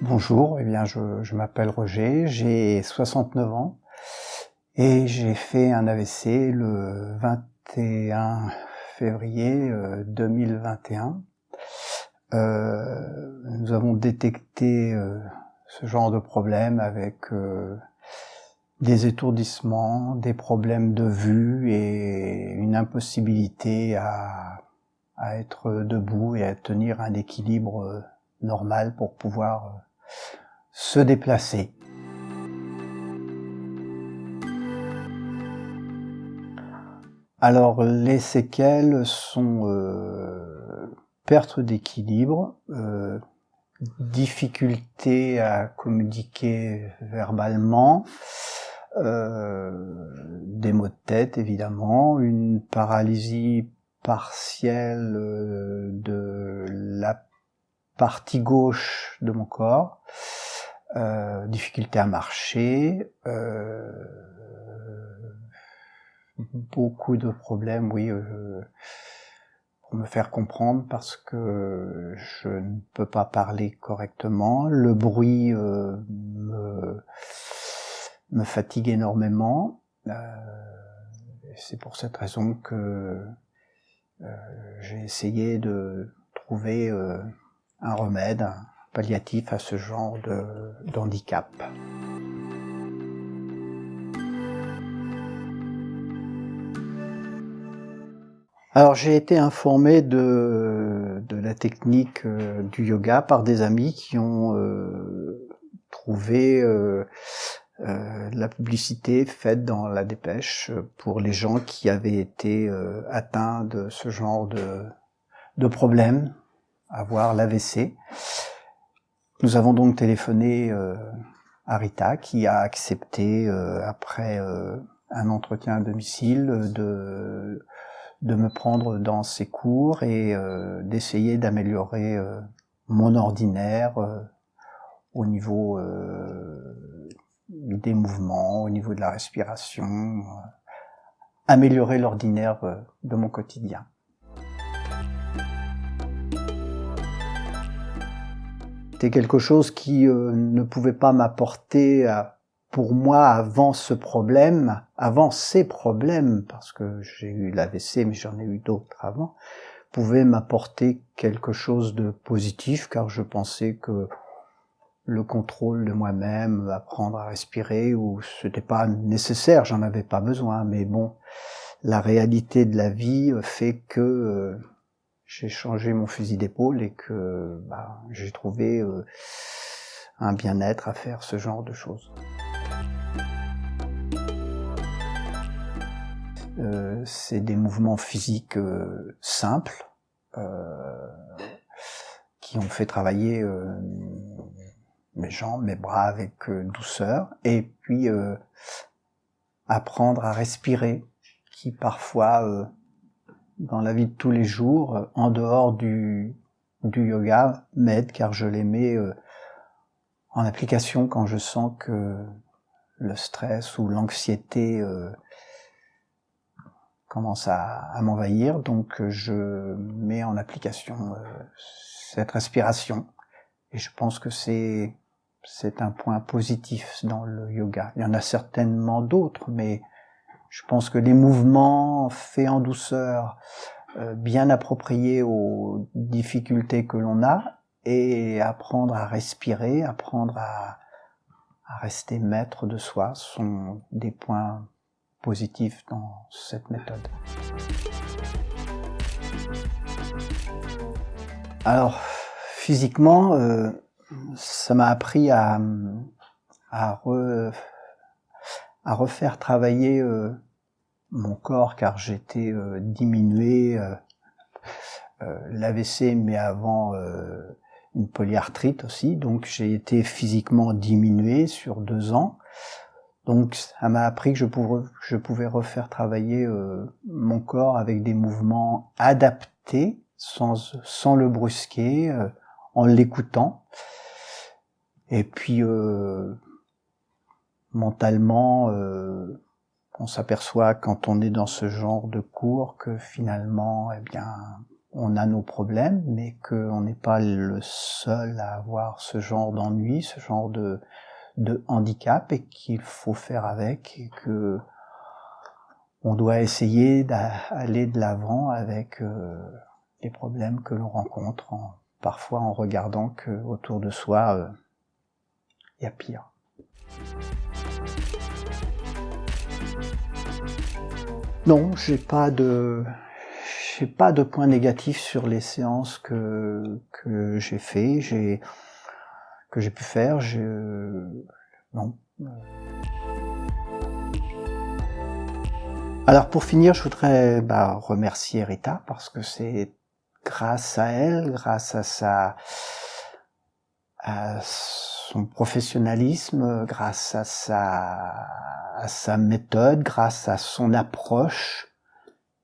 Bonjour, je m'appelle Roger, j'ai 69 ans et j'ai fait un AVC le 21 février 2021. Nous avons détecté ce genre de problème avec des étourdissements, des problèmes de vue et une impossibilité à être debout et à tenir un équilibre normal pour pouvoir se déplacer. Alors les séquelles sont perte d'équilibre, difficulté à communiquer verbalement, des maux de tête évidemment, une paralysie partielle de la partie gauche de mon corps, difficulté à marcher, beaucoup de problèmes, oui, pour me faire comprendre parce que je ne peux pas parler correctement. Le bruit me fatigue énormément. C'est pour cette raison que j'ai essayé de trouver un remède, un palliatif à ce genre d'handicap. Alors j'ai été informé de la technique du yoga par des amis qui ont trouvé la publicité faite dans la dépêche pour les gens qui avaient été atteints de ce genre de problème, avoir l'AVC. Nous avons donc téléphoné à Rita qui a accepté après un entretien à domicile de me prendre dans ses cours et d'essayer d'améliorer mon ordinaire au niveau des mouvements, au niveau de la respiration, améliorer l'ordinaire de mon quotidien. C'était quelque chose qui ne pouvait pas m'apporter pour moi avant ces problèmes, parce que j'ai eu l'AVC, mais j'en ai eu d'autres avant, pouvait m'apporter quelque chose de positif, car je pensais que le contrôle de moi-même, apprendre à respirer, ou c'était pas nécessaire, j'en avais pas besoin, mais bon, la réalité de la vie fait que j'ai changé mon fusil d'épaule et que j'ai trouvé un bien-être à faire ce genre de choses. C'est des mouvements physiques simples qui ont fait travailler mes jambes, mes bras avec douceur, et puis apprendre à respirer, qui parfois dans la vie de tous les jours, en dehors du yoga, m'aide, car je les mets en application quand je sens que le stress ou l'anxiété commence à m'envahir, donc je mets en application cette respiration, et je pense que c'est un point positif dans le yoga. Il y en a certainement d'autres, mais je pense que les mouvements faits en douceur, bien appropriés aux difficultés que l'on a, et apprendre à respirer, apprendre à rester maître de soi, sont des points positifs dans cette méthode. Alors, physiquement, ça m'a appris à refaire travailler mon corps, car j'étais diminué, l'AVC, mais avant une polyarthrite aussi, donc j'ai été physiquement diminué sur 2 ans. Donc ça m'a appris que je pouvais refaire travailler mon corps avec des mouvements adaptés, sans le brusquer, en l'écoutant. Et puis mentalement, on s'aperçoit quand on est dans ce genre de cours que finalement, on a nos problèmes, mais qu'on n'est pas le seul à avoir ce genre d'ennui, ce genre de handicap, et qu'il faut faire avec, et que on doit essayer d'aller de l'avant avec les problèmes que l'on rencontre, parfois en regardant que autour de soi, il y a pire. Non, j'ai pas de point négatif sur les séances que j'ai fait, que j'ai pu faire. Non. Alors pour finir, je voudrais remercier Rita, parce que c'est grâce à elle, grâce à son professionnalisme, grâce à sa méthode, grâce à son approche,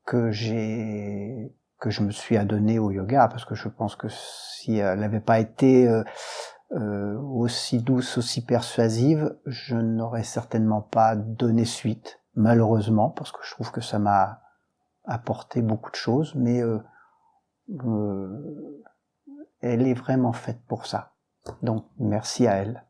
que je me suis adonné au yoga, parce que je pense que si elle n'avait pas été aussi douce, aussi persuasive, je n'aurais certainement pas donné suite, malheureusement, parce que je trouve que ça m'a apporté beaucoup de choses, mais elle est vraiment faite pour ça. Donc merci à elle.